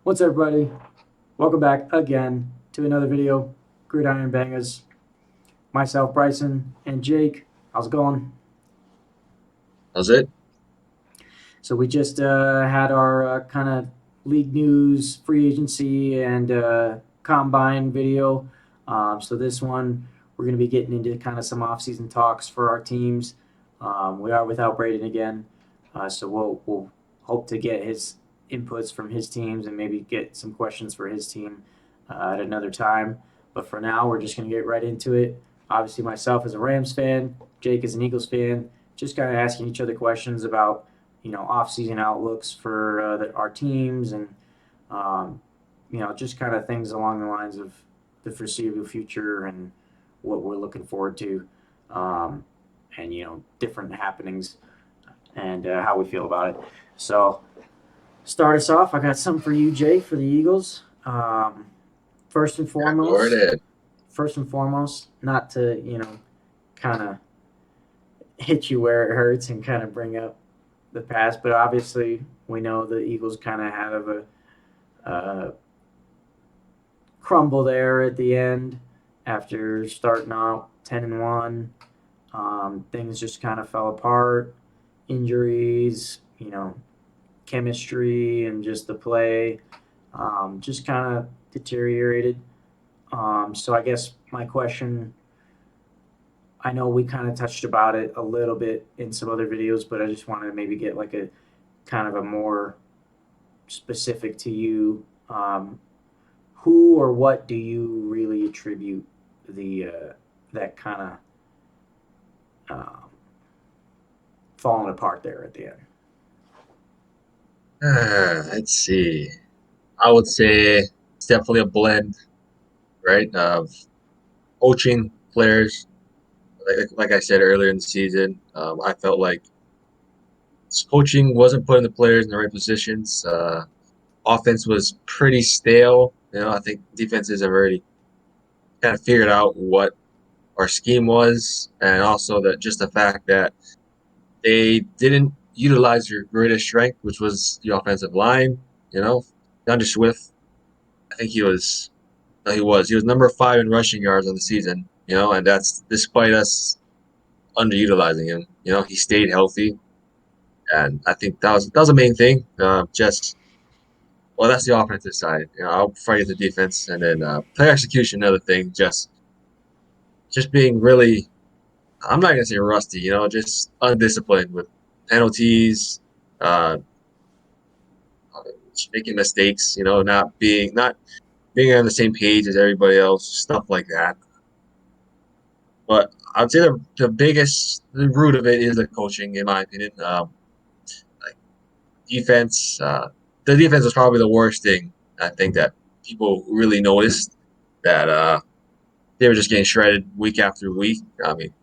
What's up, everybody? Welcome back again to another video. Gridiron Bangers. Myself, Bryson, and Jake. How's it going? That's it. So we just had our kind of league news, free agency, and combine video. So this one, we're going to be getting into kind of some off-season talks for our teams. We are without Braden again, so we'll hope to get his inputs from his teams and maybe get some questions for his team at another time. But for now, we're just going to get right into it. Obviously, myself as a Rams fan, Jake as an Eagles fan, just kind of asking each other questions about off-season outlooks for our teams and um, just kind of things along the lines of the foreseeable future and what we're looking forward to, um, and different happenings and how we feel about it. So start us off. I got something for you, Jay, for the Eagles. First and Yeah, go right foremost, ahead. not to kind of hit you where it hurts and kind of bring up the past, but obviously we know the Eagles kind of had a uh, crumble there at the end after starting out 10-1. Things just kind of fell apart. Injuries, chemistry, and just the play just kind of deteriorated. So I guess my question, I know we kind of touched about it a little bit in some other videos, but I just wanted to maybe get like a kind of a more specific to you. Who or what do you really attribute the that kind of um, falling apart there at the end? Let's see. I would say it's definitely a blend, right, of coaching players. Like I said earlier in the season, I felt like coaching wasn't putting the players in the right positions. Offense was pretty stale. I think defenses have already kind of figured out what our scheme was, and also that just the fact that they didn't utilize your greatest strength, which was the offensive line. DeAndre Swift, I think he was number 5 in rushing yards on the season. And that's despite us underutilizing him. He stayed healthy, and I think that was the main thing. Just well, that's the offensive side. I'll fight the defense, and then play execution. Another thing, just being really, I'm not gonna say rusty. Just undisciplined with penalties, uh, making mistakes. Not being on the same page as everybody else, stuff like that. But I'd say the root of it is the coaching, in my opinion. Like defense, the defense was probably the worst thing. I think that people really noticed that they were just getting shredded week after week. I mean,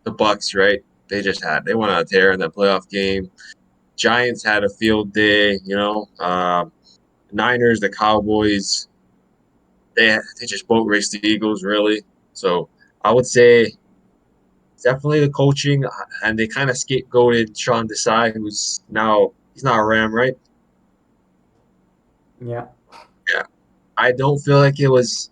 the Bucks, right? They went on a tear in that playoff game. Giants had a field day. Niners, the Cowboys, they just boat raced the Eagles, really. So I would say definitely the coaching, and they kind of scapegoated Sean Desai, who's now he's not a Ram, right? Yeah, Yeah, I don't feel like it was.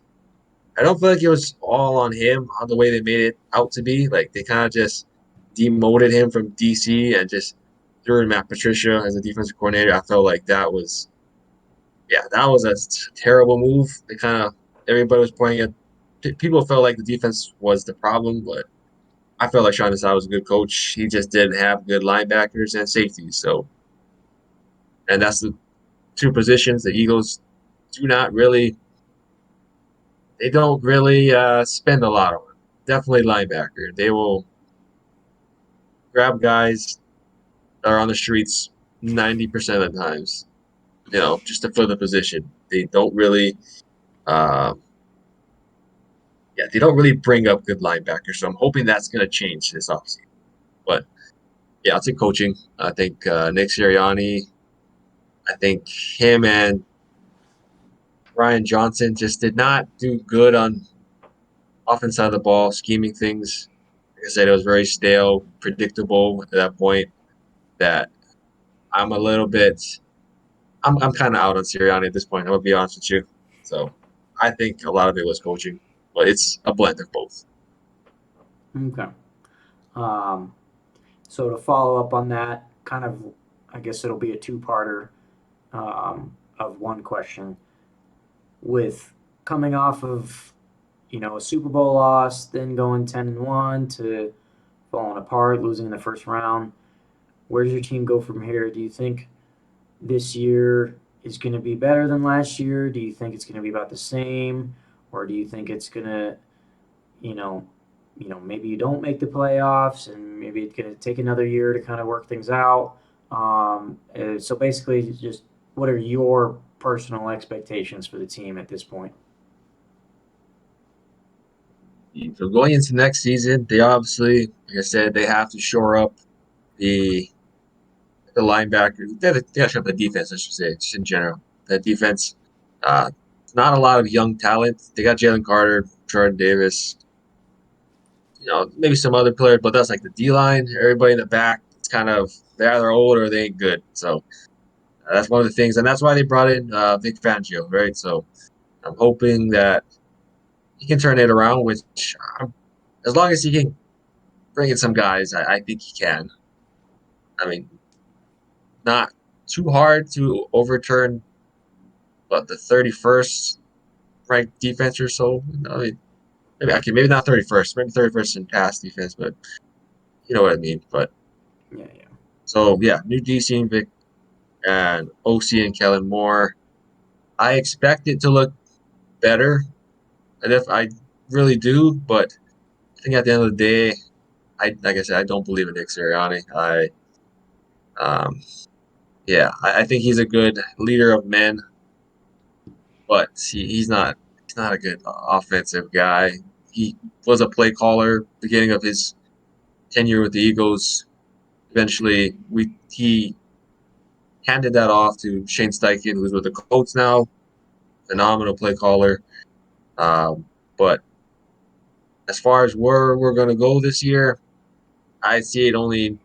I don't feel like it was all on him on the way they made it out to be. Like they kind of just demoted him from DC and just threw him at Patricia as a defensive coordinator. I felt like that was a terrible move. They kind of everybody was pointing at. People felt like the defense was the problem, but I felt like Sean Desai was a good coach. He just didn't have good linebackers and safeties. So, and that's the two positions the Eagles do not really, they don't really spend a lot on. Definitely linebacker. They will grab guys that are on the streets 90% of the times, just to fill the position. They don't really, uh, yeah, they don't really bring up good linebackers. So I'm hoping that's going to change this offseason. But yeah, I'll take coaching. I think Nick Sirianni, I think him and Ryan Johnson just did not do good on offense side of the ball, scheming things. Like I said, it was very stale, predictable at that point. That I'm a little bit. I'm kind of out on Sirianni at this point. I'm gonna be honest with you. So I think a lot of it was coaching, but it's a blend of both. Okay. Um, so to follow up on that, kind of, I guess it'll be a two-parter of one question. With coming off of a Super Bowl loss, then going 10-1 to falling apart, losing in the first round, where does your team go from here? Do you think this year is going to be better than last year? Do you think it's going to be about the same, or do you think it's going to, you know, maybe you don't make the playoffs, and maybe it's going to take another year to kind of work things out? So basically, just what are your personal expectations for the team at this point? So going into next season, they obviously, like I said, they have to shore up the linebackers. They have to shore up the defense, I should say, just in general. The defense, uh, not a lot of young talent. They got Jalen Carter, Jordan Davis, maybe some other players, but that's like the D line. Everybody in the back, it's kind of they're either old or they ain't good. So that's one of the things, and that's why they brought in Vic Fangio, right? So I'm hoping that he can turn it around. Which, as long as he can bring in some guys, I think he can. I mean, not too hard to overturn, but the 31st ranked defense or so. I mean, maybe not 31st, maybe 31st in pass defense, but you know what I mean. But Yeah, yeah. so yeah, new DC and Vic and OC and Kellen Moore. I expect it to look better, and if I really do, but I think at the end of the day, like I said, I don't believe in Nick Sirianni. Um, I think he's a good leader of men, but he's not a good offensive guy. He was a play caller beginning of his tenure with the Eagles. Eventually, he handed that off to Shane Steichen, who's with the Colts now. Phenomenal play caller. But as far as where we're going to go this year, I see it only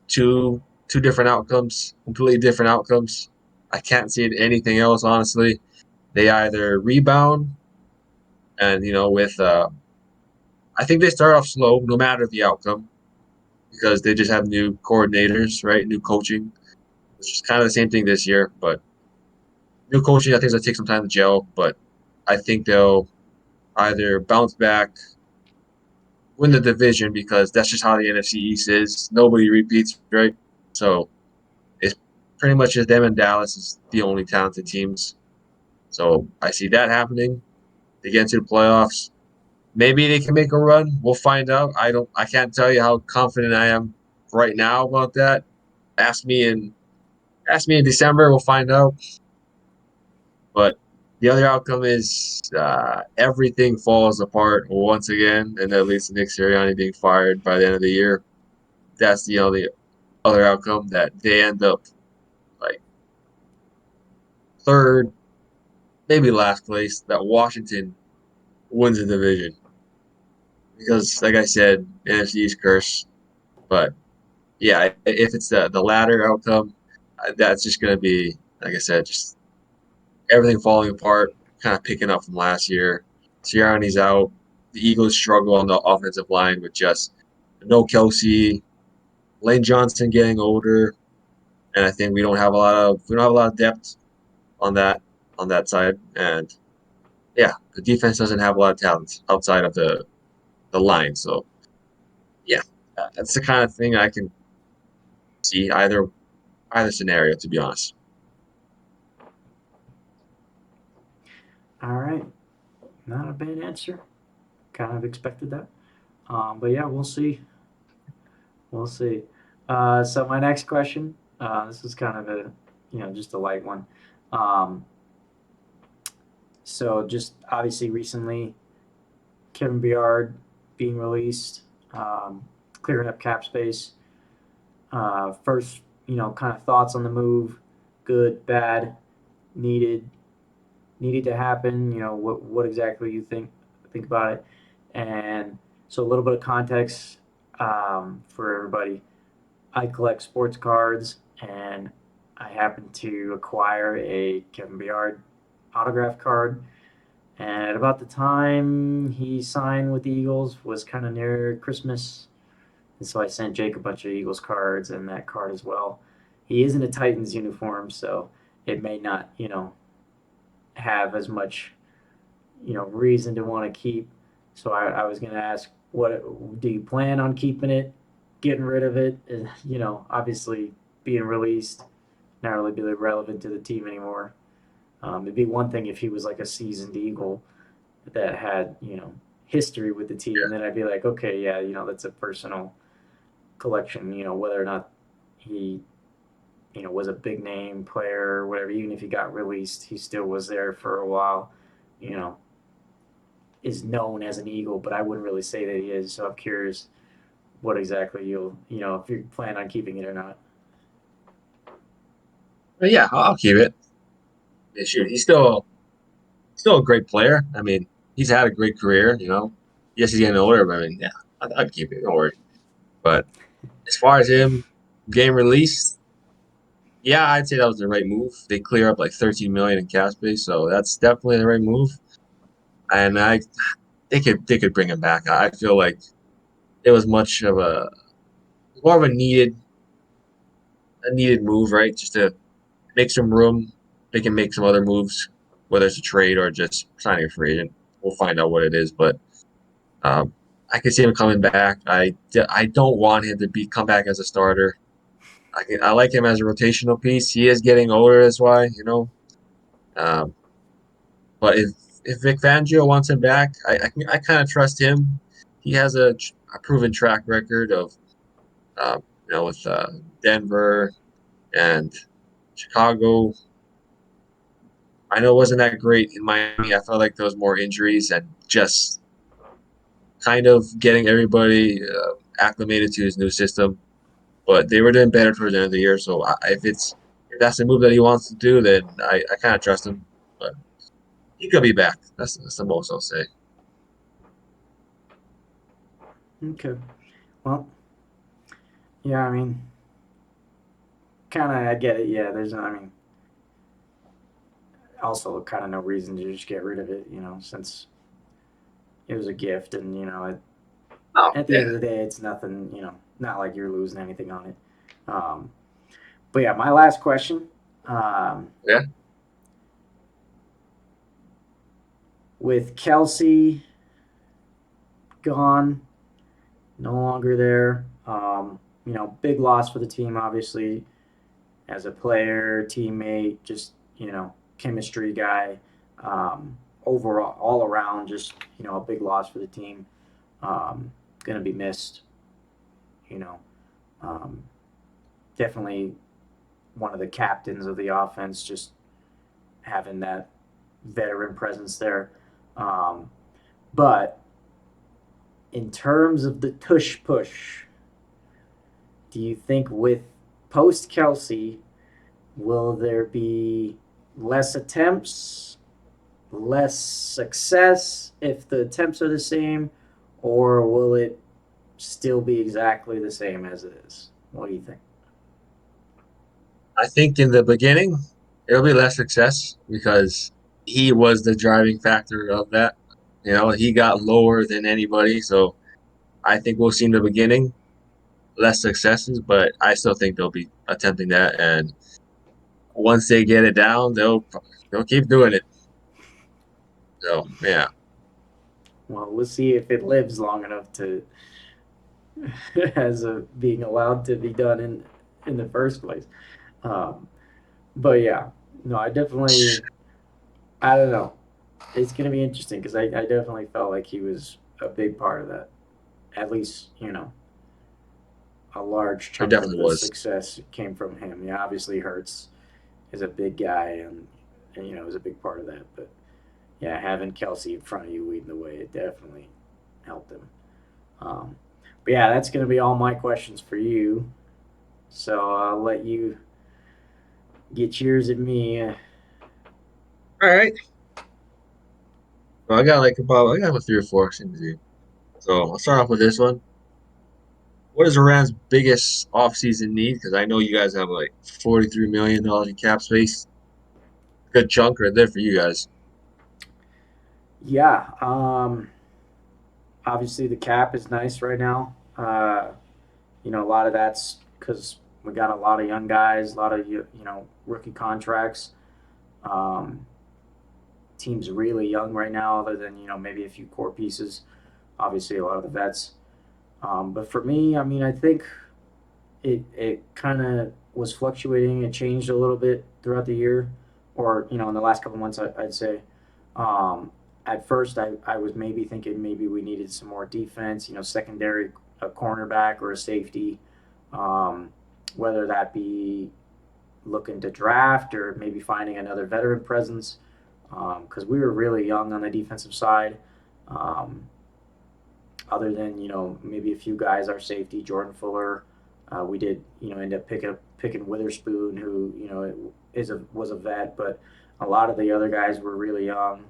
two different outcomes, completely different outcomes. I can't see it anything else, honestly. They either rebound and with I think they start off slow no matter the outcome because they just have new coordinators, right? New coaching, which is kind of the same thing this year, but new coaching I think is gonna take some time to gel, but I think they'll either bounce back, win the division because that's just how the NFC East is. Nobody repeats, right? So it's pretty much just them and Dallas is the only talented teams. So I see that happening. They get into the playoffs. Maybe they can make a run. We'll find out. I can't tell you how confident I am right now about that. Ask me in ask me in December, we'll find out. But the other outcome is everything falls apart once again, and that leads to Nick Sirianni being fired by the end of the year. That's the only other outcome that they end up like third, maybe last place. That Washington wins the division because, like I said, NFC East curse. But yeah, if it's the latter outcome, that's just going to be, like I said, just everything falling apart, kind of picking up from last year. Sirianni's out. The Eagles struggle on the offensive line with just no Kelce, Lane Johnson getting older, and I think we don't have a lot of depth on that side. And yeah, the defense doesn't have a lot of talent outside of the line. So yeah, that's the kind of thing I can see either scenario, to be honest. All right. Not a bad answer. Kind of expected that. But yeah, we'll see. We'll see. So my next question, this is kind of a, just a light one. Um, so just obviously recently, Kevin Byard being released, clearing up cap space. First, kind of thoughts on the move, good, bad, needed, needed to happen. What exactly you think about it, and so a little bit of context for everybody. I collect sports cards, and I happened to acquire a Kevin Byard autograph card, and at about the time he signed with the Eagles was kind of near Christmas, and so I sent Jake a bunch of Eagles cards and that card as well. He is in a Titans uniform, so it may not, have as much, reason to want to keep. So I was going to ask, what do you plan on keeping it, getting rid of it? Obviously being released, not really be relevant to the team anymore. It'd be one thing if he was like a seasoned Eagle that had, history with the team. Then I'd be like, okay, yeah, that's a personal collection. Whether or not he, was a big name player or whatever. Even if he got released, he still was there for a while. You know, is known as an Eagle, but I wouldn't really say that he is. So I'm curious what exactly if you plan on keeping it or not. But yeah, I'll keep it. Shoot, he's still a great player. I mean, he's had a great career. Yes, he's getting older, but I mean, yeah, I'd keep it. Don't worry. But as far as him getting released, yeah, I'd say that was the right move. They clear up like 13 million in cap space, so that's definitely the right move. And they could bring him back. I feel like it was much of a more of a needed move, right? Just to make some room. They can make some other moves, whether it's a trade or just signing a free agent. We'll find out what it is, but um, I can see him coming back. I don't want him to come back as a starter. I like him as a rotational piece. He is getting older, that's why. Um, but if Vic Fangio wants him back, I kind of trust him. He has a proven track record of with Denver and Chicago. I know it wasn't that great in Miami. I felt like there was more injuries and just kind of getting everybody acclimated to his new system. But they were doing better towards the end of the year. So if that's the move that he wants to do, then I kind of trust him. But he could be back. That's the most I'll say. Okay. Well, yeah, I mean, kind of, I get it. Yeah, I mean, also kind of no reason to just get rid of it, since it was a gift, and Oh at the yeah, end of the day, it's nothing, not like you're losing anything on it. Um, but yeah, my last question, um, yeah. with Kelce gone, no longer there, big loss for the team, obviously, as a player, teammate, just, chemistry guy, overall, all around, just, a big loss for the team. Going to be missed, you know. Um, Definitely one of the captains of the offense, just having that veteran presence there. Um, but in terms of the tush push, do you think with post Kelce, will there be less attempts, less success if the attempts are the same, or will it still be exactly the same as it is? What do you think? I think in the beginning it'll be less success because he was the driving factor of that. He got lower than anybody, so I think we'll see in the beginning less successes, but I still think they'll be attempting that, and once they get it down, they'll keep doing it. So yeah, Well, we'll see if it lives long enough to as a being allowed to be done in the first place. Um, but yeah, no, I don't know. It's gonna be interesting because I definitely felt like he was a big part of that. At least a large it chunk of definitely the was. success came from him. Yeah, obviously Hurts is a big guy and is a big part of that. But yeah, having Kelsey in front of you leading the way, it definitely helped him. Um, but yeah, that's gonna be all my questions for you. So I'll let you get yours at me. All right. Well, I got like about 3 or 4 things to do. So I'll start off with this one. what is the Rams' biggest offseason need? Because I know you guys have like $43 million in cap space. Good chunk right there for you guys. Yeah. Obviously the cap is nice right now. A lot of that's because we got a lot of young guys, a lot of rookie contracts. Um, Team's really young right now, other than maybe a few core pieces. Obviously, a lot of the vets. But for me, I mean, I think it kind of was fluctuating. It changed a little bit throughout the year, or in the last couple months, I'd say. Um, at first, I was maybe thinking maybe we needed some more defense. Secondary, a cornerback or a safety, um, whether that be looking to draft or maybe finding another veteran presence because we were really young on the defensive side. Um, Other than maybe a few guys, our safety Jordan Fuller, we did end up picking Witherspoon, who was a vet, but a lot of the other guys were really young.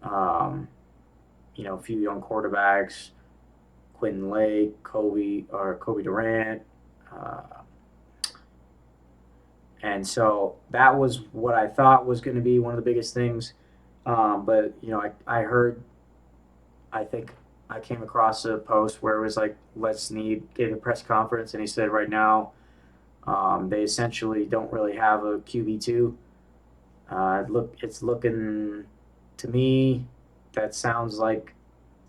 Um, a few young quarterbacks, Quentin Lake, Kobe Durant. Uh, and so that was what I thought was going to be one of the biggest things. But I heard, I think I came across a post where it was like Les Snead gave a press conference and he said right now they essentially don't really have a QB2. It's looking to me that sounds like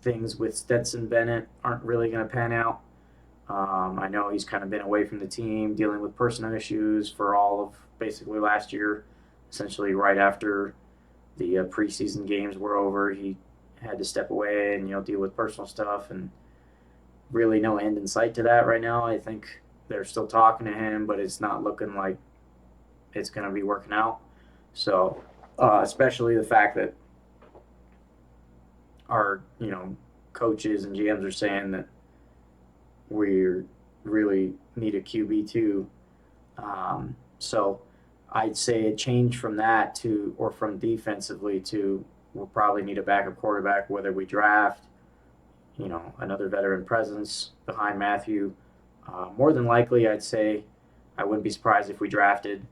things with Stetson Bennett aren't really going to pan out. I know he's kind of been away from the team, dealing with personal issues for all of basically last year. Essentially, right after the preseason games were over, he had to step away and deal with personal stuff, and really no end in sight to that right now. I think they're still talking to him, but it's not looking like it's going to be working out. So, especially the fact that our coaches and GMs are saying that we really need a QB2. So I'd say a change from that to, or from defensively to, we'll probably need a backup quarterback, whether we draft, another veteran presence behind Matthew. More than likely, I'd say I wouldn't be surprised if we drafted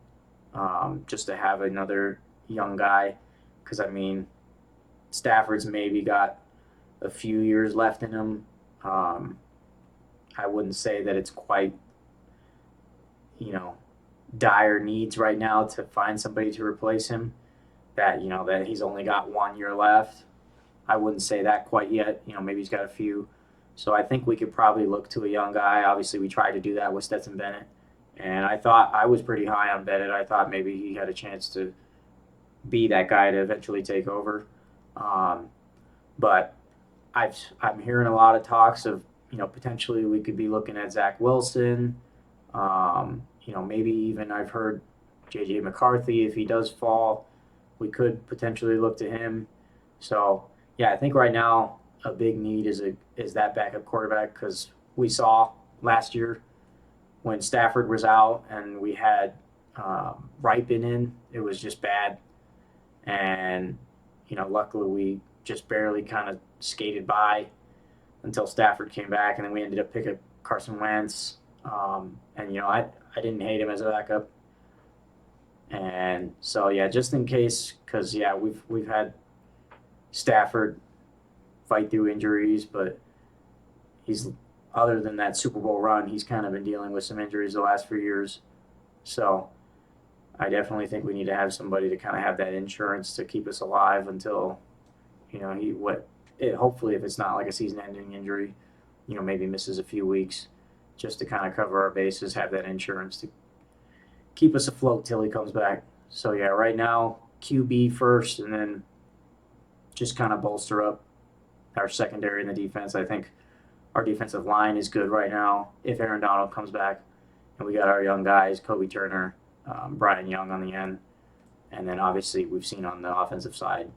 just to have another young guy. Because, I mean, Stafford's maybe got a few years left in him. Um, I wouldn't say that it's quite, you know, dire needs right now to find somebody to replace him. That he's only got 1 year left. I wouldn't say that quite yet. Maybe he's got a few. So I think we could probably look to a young guy. Obviously, we tried to do that with Stetson Bennett, and I thought I was pretty high on Bennett. I thought maybe he had a chance to be that guy to eventually take over. Um, but I'm hearing a lot of talks of potentially we could be looking at Zach Wilson. Maybe even I've heard JJ McCarthy, if he does fall, we could potentially look to him. So yeah, I think right now a big need is that backup quarterback because we saw last year when Stafford was out and we had Ripon in, it was just bad, and luckily we just barely kind of skated by until Stafford came back, and then we ended up picking Carson Wentz. And I didn't hate him as a backup, and so yeah, just in case, because yeah, we've had Stafford fight through injuries, but he's other than that Super Bowl run, he's kind of been dealing with some injuries the last few years. So I definitely think we need to have somebody to kind of have that insurance to keep us alive until hopefully if it's not like a season-ending injury, maybe misses a few weeks, just to kind of cover our bases, have that insurance to keep us afloat till he comes back. So yeah, right now QB first, and then just kind of bolster up our secondary and the defense. I think our defensive line is good right now. If Aaron Donald comes back, and we got our young guys, Kobe Turner, Brian Young on the end, and then obviously we've seen on the offensive side,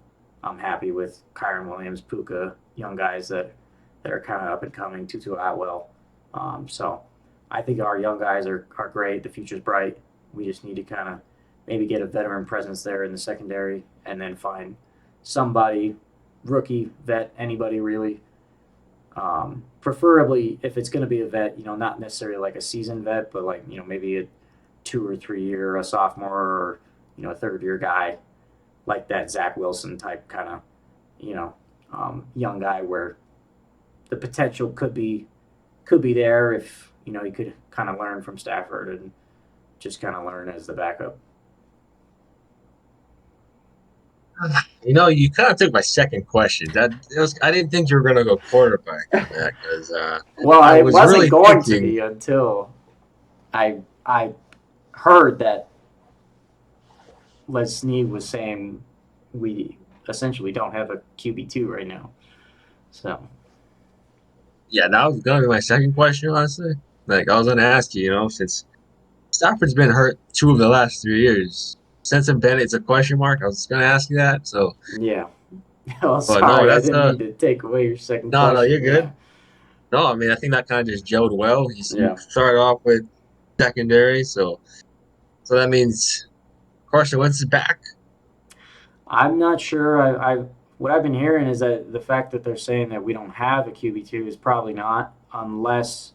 I'm happy with Kyron Williams, Puka, young guys that are kind of up and coming, Tutu Atwell. So I think our young guys are great. The future's bright. We just need to kind of maybe get a veteran presence there in the secondary, and then find somebody, rookie, vet, anybody really, Preferably, if it's going to be a vet, not necessarily like a seasoned vet, but like maybe a 2 or 3 year, a sophomore, or a third year guy, like that Zach Wilson type kind of you know young guy where the potential could be there if he could kind of learn from Stafford and just kind of learn as the backup. You kind of took my second question. I didn't think you were going to go quarterback on that because Well, I I was wasn't really going to thinking. be until I heard that Les Snead was saying we essentially don't have a QB2 right now. So Yeah, that was going to be my second question, honestly. Like, I was going to ask you, since Stafford's been hurt 2 of the last 3 years. Since Bennett, it's a question mark. I was going to ask you that. So, yeah. Well, but no, sorry, I didn't mean to take away your second no, question. you're Yeah, good. No, I mean, I think that kind of just gelled well. You yeah. started off with secondary, so that means Carson Wentz is back. I'm not sure. What I've been hearing is that the fact that they're saying that we don't have a QB2 is probably not, unless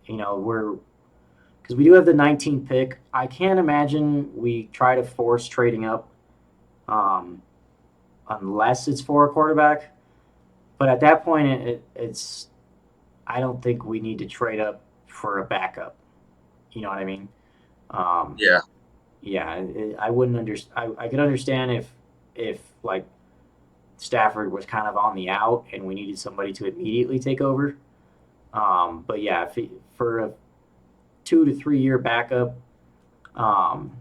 we're because we do have the 19th pick. I can't imagine we try to force trading up, um, unless it's for a quarterback. But at that point, it's I don't think we need to trade up for a backup. You know what I mean? Um, Yeah, yeah, I wouldn't understand. I could understand if like Stafford was kind of on the out and we needed somebody to immediately take over. But yeah, for a 2 to 3 year backup, um,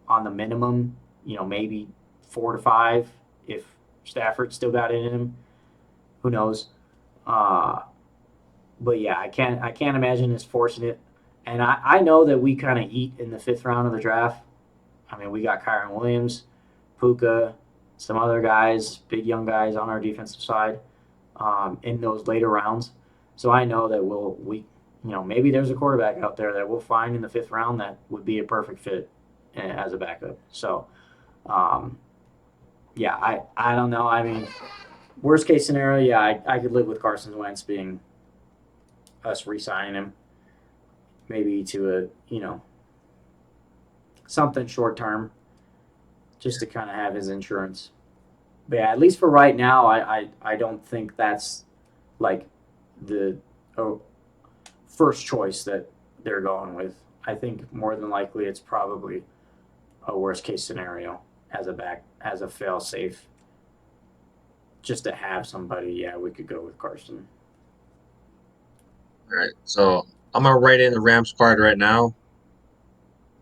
on the minimum, maybe 4 to 5 if Stafford still got it in him. Who knows? Uh, but yeah, I can't imagine us forcing it. And I know that we kind of eat in the fifth round of the draft. I mean, we got Kyron Williams, Puka, some other guys, big young guys on our defensive side, in those later rounds. So I know that maybe there's a quarterback out there that we'll find in the fifth round that would be a perfect fit as a backup. So um, yeah, I don't know. I mean, worst case scenario, yeah, I could live with Carson Wentz being us re-signing him, maybe to a something short term, just to kind of have his insurance. But yeah, at least for right now, I don't think that's like the oh, first choice that they're going with. I think more than likely it's probably a worst case scenario as a fail safe, just to have somebody. Yeah, we could go with Carson. all right. So I'm gonna write in the Rams card right now.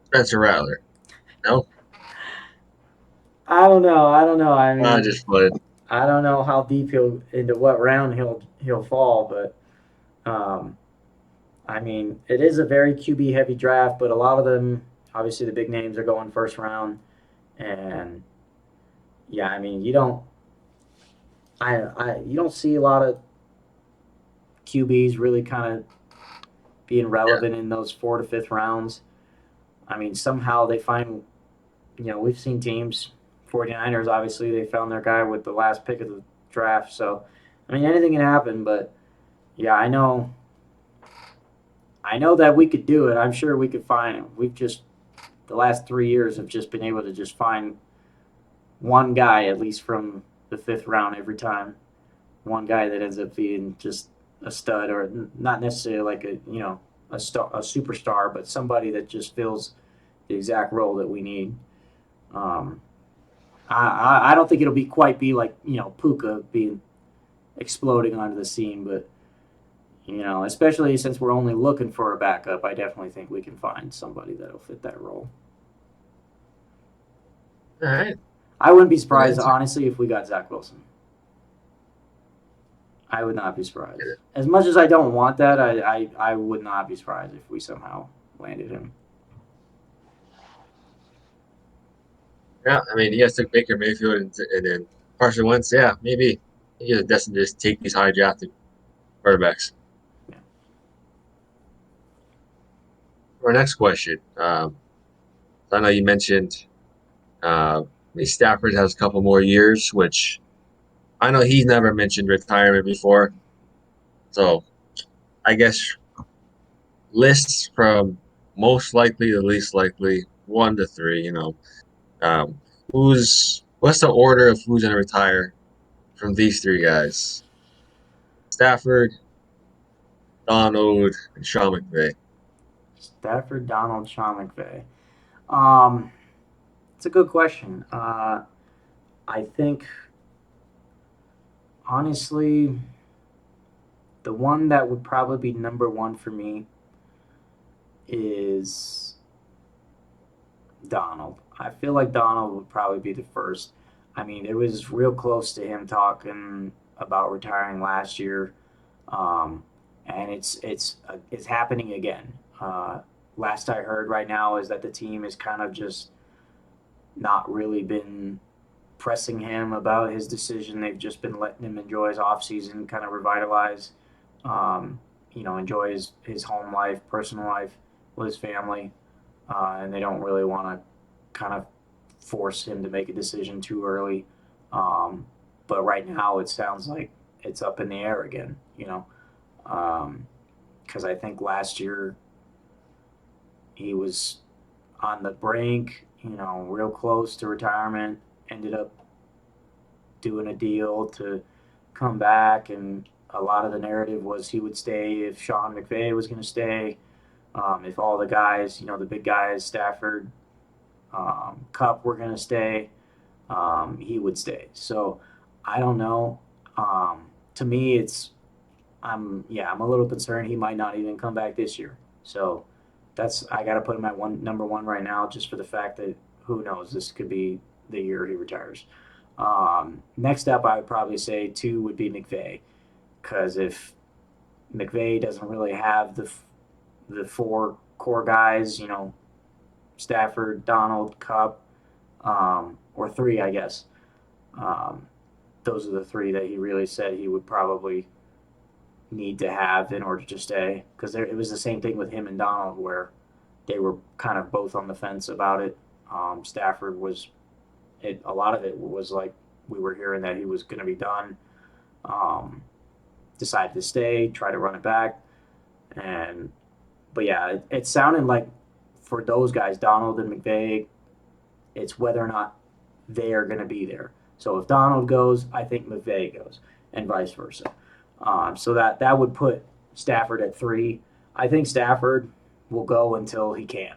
Spencer Rattler. No, I don't know. I don't know. I mean, just put it. I don't know how deep into what round he'll fall, but um, I mean, it is a very QB heavy draft, but a lot of them, obviously, the big names are going first round, and yeah, I mean, you don't see a lot of QBs really kind of being Yeah, relevant in those four to fifth rounds. I mean, somehow they find, we've seen teams, 49ers, obviously, they found their guy with the last pick of the draft. So, I mean, anything can happen, but yeah, I know that we could do it. I'm sure we could find him. The last 3 years have just been able to just find one guy, at least from the fifth round every time. One guy that ends up being just a stud, or not necessarily like a star, a superstar, but somebody that just fills the exact role that we need. Um, I don't think it'll be quite be like Puka being exploding onto the scene, but especially since we're only looking for a backup, I definitely think we can find somebody that'll fit that role. all right. I wouldn't be Good surprised, answer. honestly, if we got Zach Wilson. I would not be surprised. As much as I don't want that, I would not be surprised if we somehow landed him. Yeah, I mean, you guys took Baker Mayfield and then Carson Wentz. Yeah, maybe you're destined to just take these high drafted quarterbacks. Yeah. Our next question. I know you mentioned Stafford has a couple more years, which I know he's never mentioned retirement before, so I guess lists from most likely to least likely, 1 to 3. Um, what's the order of who's gonna retire from these three guys? Stafford, Donald, and Sean McVay. Stafford, Donald, Sean McVay. Um, it's a good question. I think honestly, the one that would probably be number one for me is Donald. I feel like Donald would probably be the first. I mean, it was real close to him talking about retiring last year, um, and it's happening again. Last I heard right now is that the team is kind of just not really been pressing him about his decision. They've just been letting him enjoy his off season, kind of revitalize, um, enjoy his home life, personal life with his family, and they don't really want to kind of force him to make a decision too early. But right now, it sounds like it's up in the air again. Because I think last year he was on the brink, real close to retirement. Ended up doing a deal to come back, and a lot of the narrative was he would stay if Sean McVay was going to stay. If all the guys, the big guys, Stafford, Kupp were going to stay, he would stay. So I don't know. To me, I'm a little concerned he might not even come back this year. So I got to put him at number one right now, just for the fact that who knows, this could be the year he retires. Next up, I would probably say two would be McVay, because if McVay doesn't really have the four core guys, Stafford, Donald, Kupp, or three, I guess. Um, those are the three that he really said he would probably need to have in order to stay. Because it was the same thing with him and Donald, where they were kind of both on the fence about it. Stafford was a lot of it was like we were hearing that he was going to be done. Um, Decided to stay, try to run it back, and but yeah, it sounded like for those guys, Donald and McVay, it's whether or not they are going to be there. So if Donald goes, I think McVay goes, and vice versa. So that would put Stafford at three. I think Stafford will go until he can.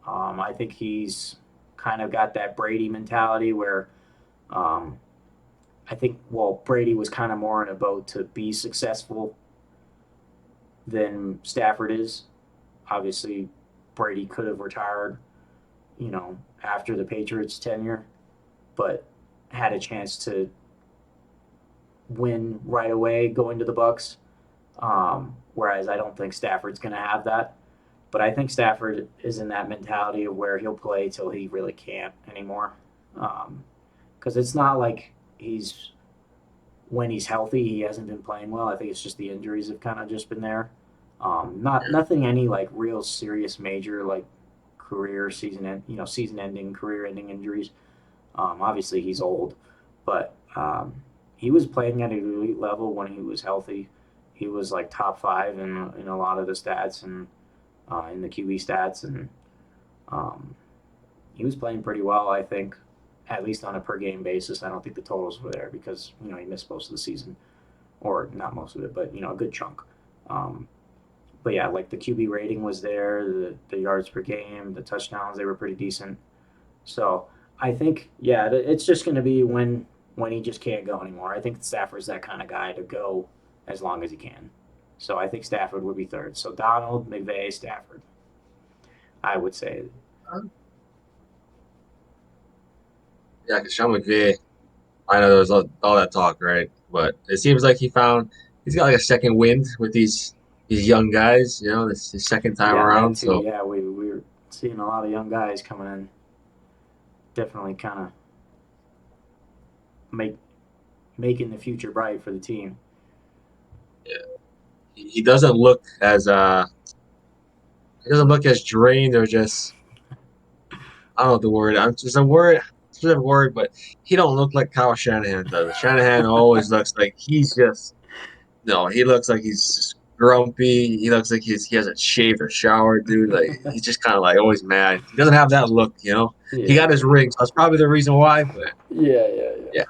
I think he's kind of got that Brady mentality where um, I think, well, Brady was kind of more in a boat to be successful than Stafford is. Obviously, Brady could have retired, after the Patriots' tenure, but had a chance to win right away going to the Bucks. Whereas I don't think Stafford's going to have that. But I think Stafford is in that mentality of where he'll play till he really can't anymore. Because it's not like when he's healthy, he hasn't been playing well. I think it's just the injuries have kind of just been there. Not Yeah. nothing any like real serious major like season ending, career ending injuries. Obviously he's old, but he was playing at an elite level when he was healthy. He was like top five in a lot of the stats and in the QB stats, and um, he was playing pretty well. I think, at least on a per game basis. I don't think the totals were there because he missed most of the season, or not most of it, but a good chunk. Um, but yeah, like the QB rating was there, the yards per game, the touchdowns, they were pretty decent. So I think, yeah, it's just going to be when he just can't go anymore. I think Stafford's that kind of guy to go as long as he can. So I think Stafford would be third. So Donald, McVay, Stafford, I would say. Yeah, because Sean McVay, I know there was all that talk, right? But it seems like he's got like a second wind with these young guys. This is his second time Yeah, that around. too. So Yeah, we were seeing a lot of young guys coming in. Definitely kind of make making the future bright for the team. yeah, he doesn't look as drained or just I don't know the word. I'm just a word. specific word, but he don't look like Kyle Shanahan does. Shanahan always looks like he's just no. He looks like he's just grumpy. He looks like he hasn't shaved or showered, dude. Like he's just kind of like always mad. He doesn't have that look, you know. He Yeah, got his ring, so that's probably the reason why. But yeah. yeah,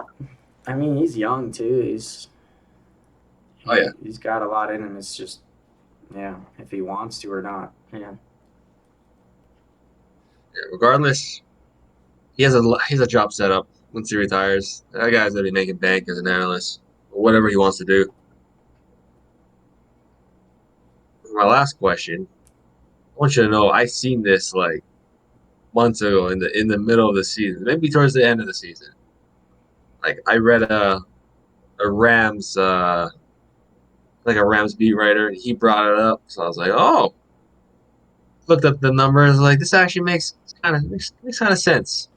I mean, he's young too. oh yeah. He's got a lot in him. It's just, yeah, if he wants to or not. Yeah. Regardless, he has a job set up once he retires. That guy's gonna be making bank as an analyst, or whatever he wants to do. My last question, I want you to know I seen this like months ago in the middle of the season, maybe towards the end of the season. Like I read a Rams like a Rams beat writer, and he brought it up. So I was like, oh, looked up the numbers. Like this actually makes kind of sense.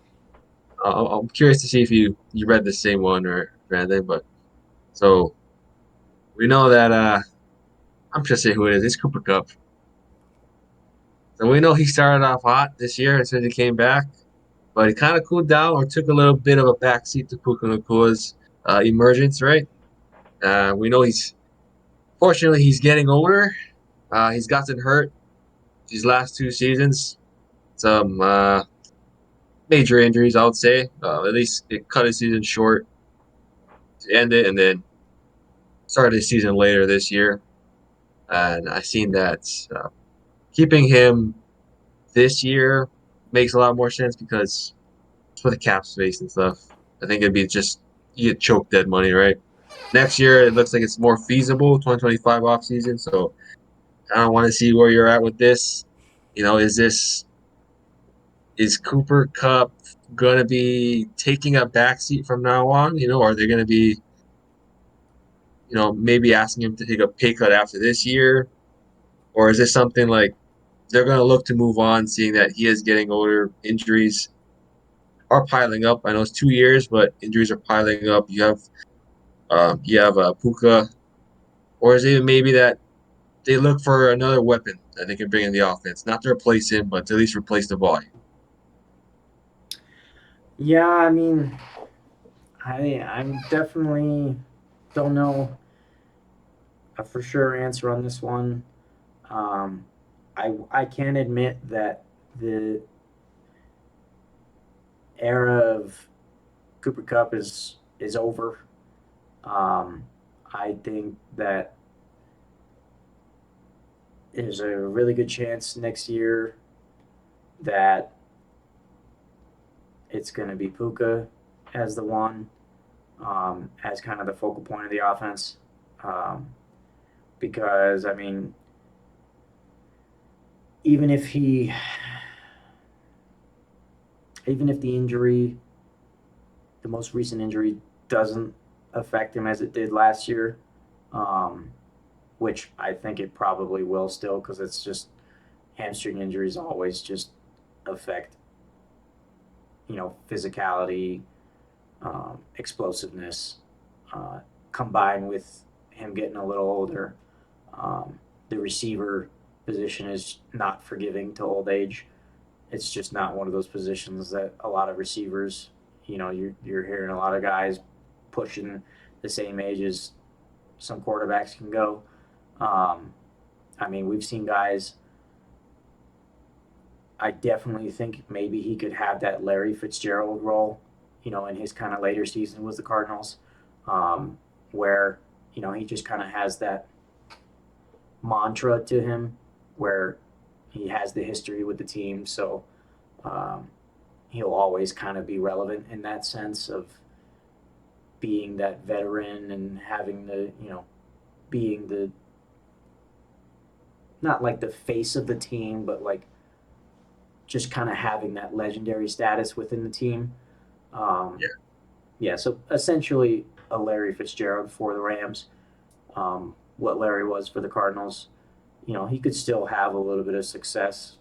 I'm curious to see if you read the same one or anything. But so we know that I'm just say who it is. It's Cooper Cup. So we know he started off hot this year as soon as he came back, but he kind of cooled down or took a little bit of a backseat to Puka Nacua's emergence. Right. We know fortunately he's getting older. He's gotten hurt these last 2 seasons. Some major injuries, I would say. At least it cut his season short to end it, and then started his season later this year. And I seen that keeping him this year makes a lot more sense because for the cap space and stuff. I think it'd be just you get choke dead money, right? Next year it looks like it's more feasible, 2025 off season. So I want to see where you're at with this. You know, is Cooper Cup gonna be taking a backseat from now on? You know, are they gonna be, maybe asking him to take a pay cut after this year? Or is this something like they're gonna look to move on, seeing that he is getting older, injuries are piling up. I know it's 2 years, but injuries are piling up. You have Puka, or is it maybe that they look for another weapon that they can bring in the offense, not to replace him, but to at least replace the volume. Yeah, I mean, I'm definitely don't know a for sure answer on this one. Um, I can admit that the era of Cooper Cup is over. Um, I think that there's a really good chance next year that it's going to be Puka as the one, as kind of the focal point of the offense. Um, because, I mean, even if he, even if the injury, the most recent injury, doesn't affect him as it did last year, um, which I think it probably will still because it's just hamstring injuries always just affect physicality, explosiveness, uh, combined with him getting a little older. The receiver position is not forgiving to old age. It's just not one of those positions that a lot of receivers, you're hearing a lot of guys pushing the same age as some quarterbacks can go. Um, I mean, we've seen guys. I definitely think maybe he could have that Larry Fitzgerald role, in his kind of later season with the Cardinals, um, where he just kind of has that mantra to him, where he has the history with the team, so um, he'll always kind of be relevant in that sense of being that veteran and having being the not like the face of the team, but like just kind of having that legendary status within the team. Um, Yeah. yeah, so essentially a Larry Fitzgerald for the Rams. What Larry was for the Cardinals, he could still have a little bit of success,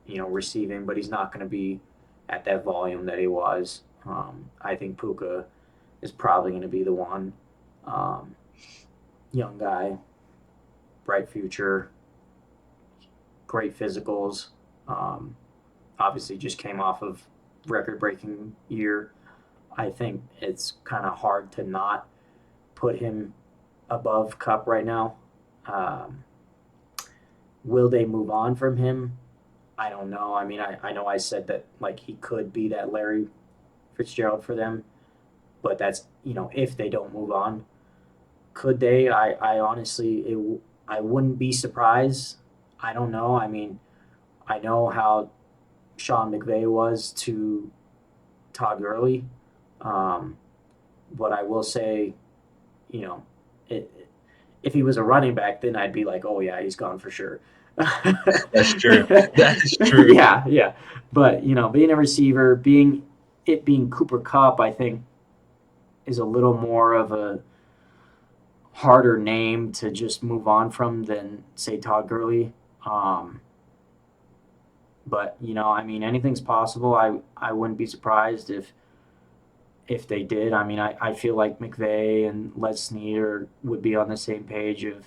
receiving, but he's not going to be at that volume that he was. I think Puka is probably going to be the one. Um, Young guy, bright future, great physicals. Um, Obviously, just came off of record-breaking year. I think it's kind of hard to not put him above Kupp right now. Um, will they move on from him? I don't know. I mean, I know I said that like he could be that Larry Fitzgerald for them, but that's if they don't move on. Could they? I honestly I wouldn't be surprised. I don't know. I mean, I know how Sean McVay was to Todd Gurley, um, but I will say, you know, it, if he was a running back, then I'd be like, oh yeah, he's gone for sure. That's true. That is true. Yeah, yeah. But being a receiver, being Cooper Kupp, I think is a little more of a harder name to just move on from than say Todd Gurley. Um, but I mean, anything's possible. I wouldn't be surprised if they did. I mean, I feel like McVay and Les Snead would be on the same page of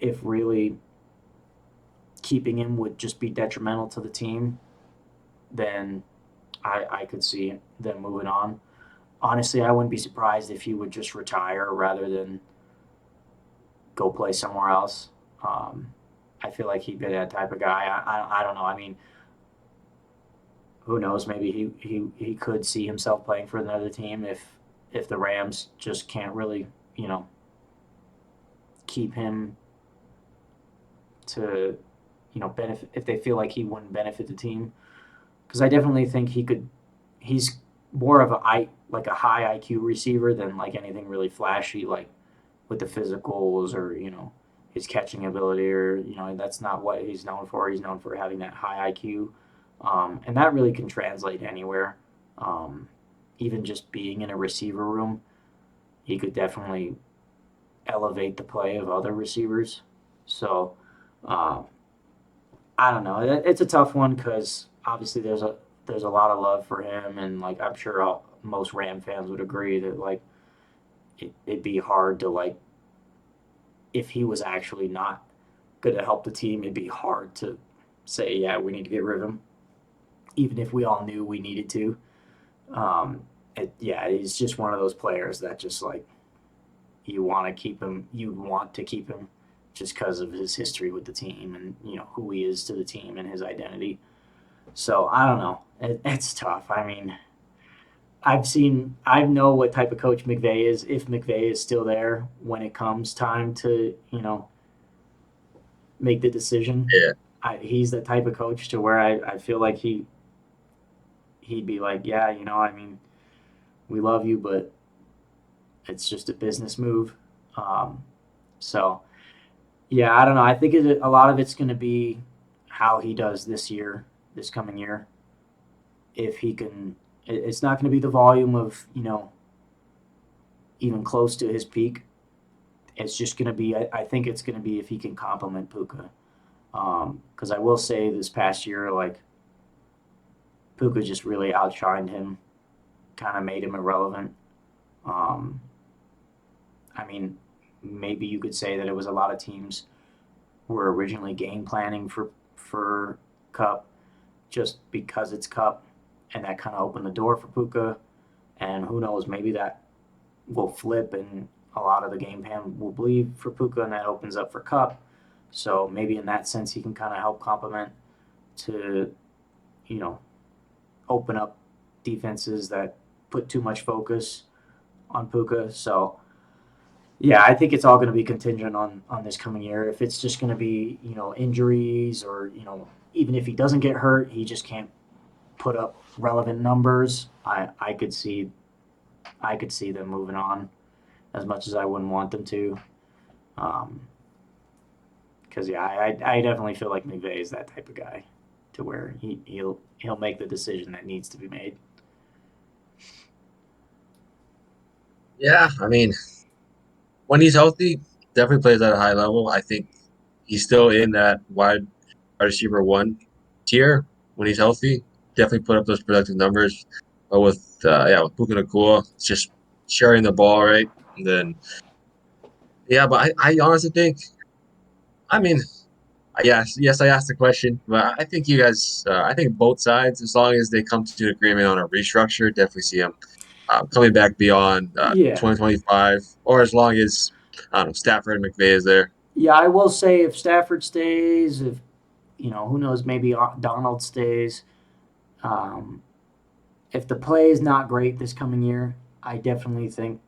if really keeping him would just be detrimental to the team, then I could see them moving on. Honestly, I wouldn't be surprised if he would just retire rather than go play somewhere else. Um, I feel like he'd be that type of guy. I don't know. I mean, who knows? Maybe he could see himself playing for another team if the Rams just can't really keep him to benefit if they feel like he wouldn't benefit the team. Because I definitely think he could. He's more of like a high IQ receiver than like anything really flashy like with the physicals or his catching ability or that's not what he's known for. He's known for having that high IQ, and that really can translate anywhere. Um, Even just being in a receiver room, he could definitely elevate the play of other receivers. So uh, I don't know. It's a tough one because obviously there's a lot of love for him, and like I'm sure most Ram fans would agree that like it'd be hard to like if he was actually not going to help the team, it'd be hard to say, yeah, we need to get rid of him, even if we all knew we needed to. Yeah, he's just one of those players that just like you want to keep him just because of his history with the team and who he is to the team and his identity. So I don't know. It's tough. I mean, I know what type of coach McVay is. If McVay is still there when it comes time to make the decision, Yeah. he's the type of coach to where I feel like he'd be like, yeah, I mean, we love you, but it's just a business move. Um, so yeah, I don't know. I think a lot of it's going to be how he does this coming year. If he can, it's not going to be the volume of even close to his peak. It's just going to be. I think it's going to be if he can complement Puka. Because I will say this past year, like Puka just really outshined him, kind of made him irrelevant. Um, I mean, maybe you could say that it was a lot of teams were originally game planning for Kupp just because it's Kupp, and that kind of opened the door for Puka. And who knows, maybe that will flip, and a lot of the game plan will believe for Puka, and that opens up for Kupp. So maybe in that sense, he can kind of help complement to, you know, open up defenses that put too much focus on Puka. So yeah, I think it's all going to be contingent on this coming year. If it's just going to be injuries or even if he doesn't get hurt, he just can't put up relevant numbers. I could see them moving on as much as I wouldn't want them to. Because yeah, I definitely feel like McVay is that type of guy to where he'll make the decision that needs to be made. Yeah, I mean, when he's healthy, definitely plays at a high level. I think he's still in that wide receiver one tier when he's healthy. Definitely put up those productive numbers. But with Puka Nacua, it's just sharing the ball right, and then but I honestly think, I mean, Yes, I asked the question, but I think you guys, I think both sides, as long as they come to an agreement on a restructure, definitely see him coming back beyond Yeah. 2025, or as long as I don't know Stafford and McVay is there. Yeah, I will say if Stafford stays, if who knows, maybe Donald stays. Um, if the play is not great this coming year, I definitely think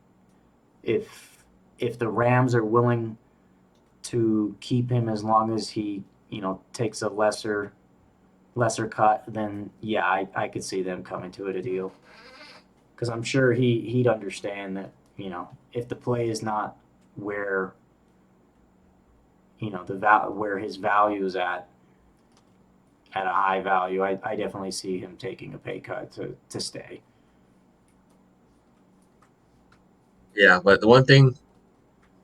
if the Rams are willing to keep him as long as he takes a lesser cut, then yeah, I could see them coming to it a deal because I'm sure he'd understand that if the play is not where where his value is at a high value, I definitely see him taking a pay cut to stay. Yeah, but the one thing he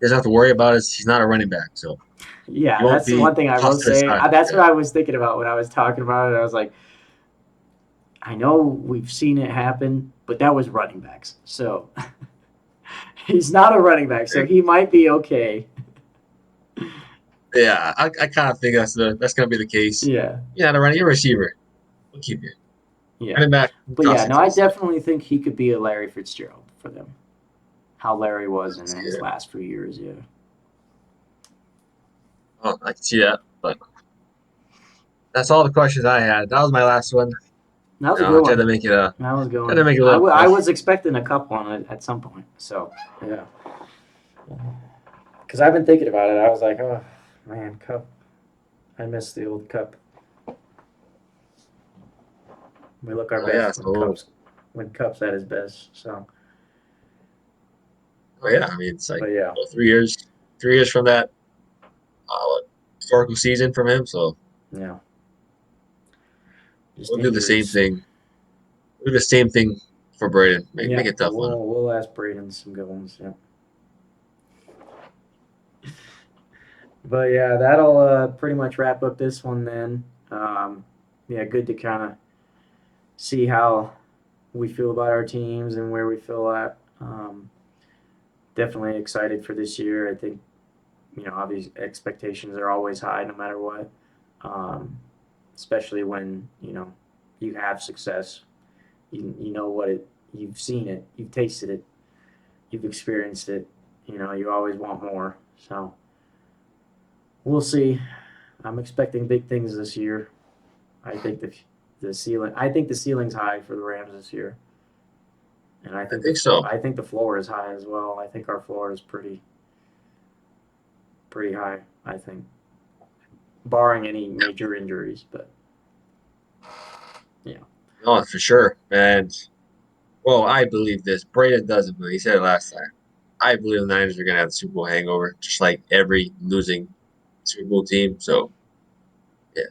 doesn't have to worry about is he's not a running back, so he Yeah, won't that's the be one thing I will tossed to the say. side. That's Yeah, what I was thinking about when I was talking about it. I was like, I know we've seen it happen, but that was running backs. So he's not a running back, so he might be okay. yeah. I kind of think that's gonna be the case. Yeah, Yeah, the running, you're a receiver. We'll keep you. yeah. Running back, But yeah, toss it no, to I the side. definitely think he could be a Larry Fitzgerald for them. How Larry was in See his there. last few years, yeah. Oh, I can see that. But that's all the questions I had. That was my last one. That was You a know, good I tried to one. make it a That was a good tried to one. make it a little I quick. was expecting a Cup one at some point, so yeah. Because I've been thinking about it. I was like, oh man, Cup. I miss the old Cup. We look our Oh yeah, best so when Cup's at his best. So, oh yeah, I mean it's like but yeah, what, 3 years from that what, historical season from him. So yeah, just we'll do the same injuries. thing. We'll do the same thing for Braden. Make Yeah, it tough on him. we'll ask Braden some good ones. Yeah, but yeah, that'll pretty much wrap up this one then. Yeah, good to kind of see how we feel about our teams and where we feel at. Definitely excited for this year. I think obviously expectations are always high no matter what, um, especially when you have success. You know what it. You've seen it. You've tasted it. You've experienced it. You always want more. So we'll see. I'm expecting big things this year. I think the ceiling. I think the ceiling's high for the Rams this year, and I I think think so. I think the floor is high as well. I think our floor is pretty high. I think, barring any major injuries, but yeah. No, for sure. And well, I believe this. Braden doesn't believe. He said it last time. I believe the Niners are gonna have the Super Bowl hangover, just like every losing Super Bowl team. So yeah,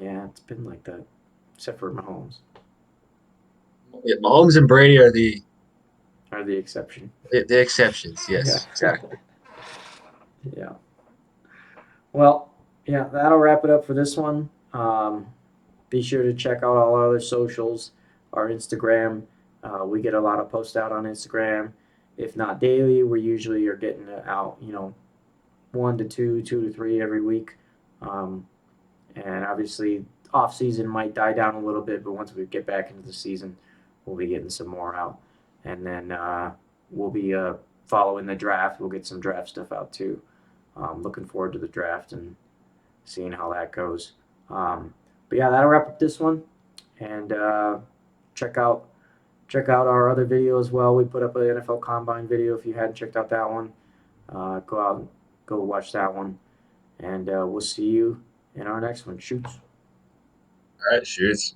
Yeah, it's been like that, except for Mahomes yeah Mahomes and Brady are are the exception. the exceptions. Yeah, Yes, exactly. yeah. Well, yeah, that'll wrap it up for this one. Be sure to check out all our other socials, our Instagram. We get a lot of posts out on Instagram. If not daily, we usually are getting out, 1 to 2, 2 to 3 every week. Um, and obviously, off season might die down a little bit, but once we get back into the season, we'll be getting some more out. And then we'll be following the draft. We'll get some draft stuff out too. Looking forward to the draft and seeing how that goes. Um, but yeah, that'll wrap up this one. And check out our other video as well. We put up an NFL Combine video. If you hadn't checked out that one, go out and go watch that one. And we'll see you in our next one. Shoots. All right, shoots.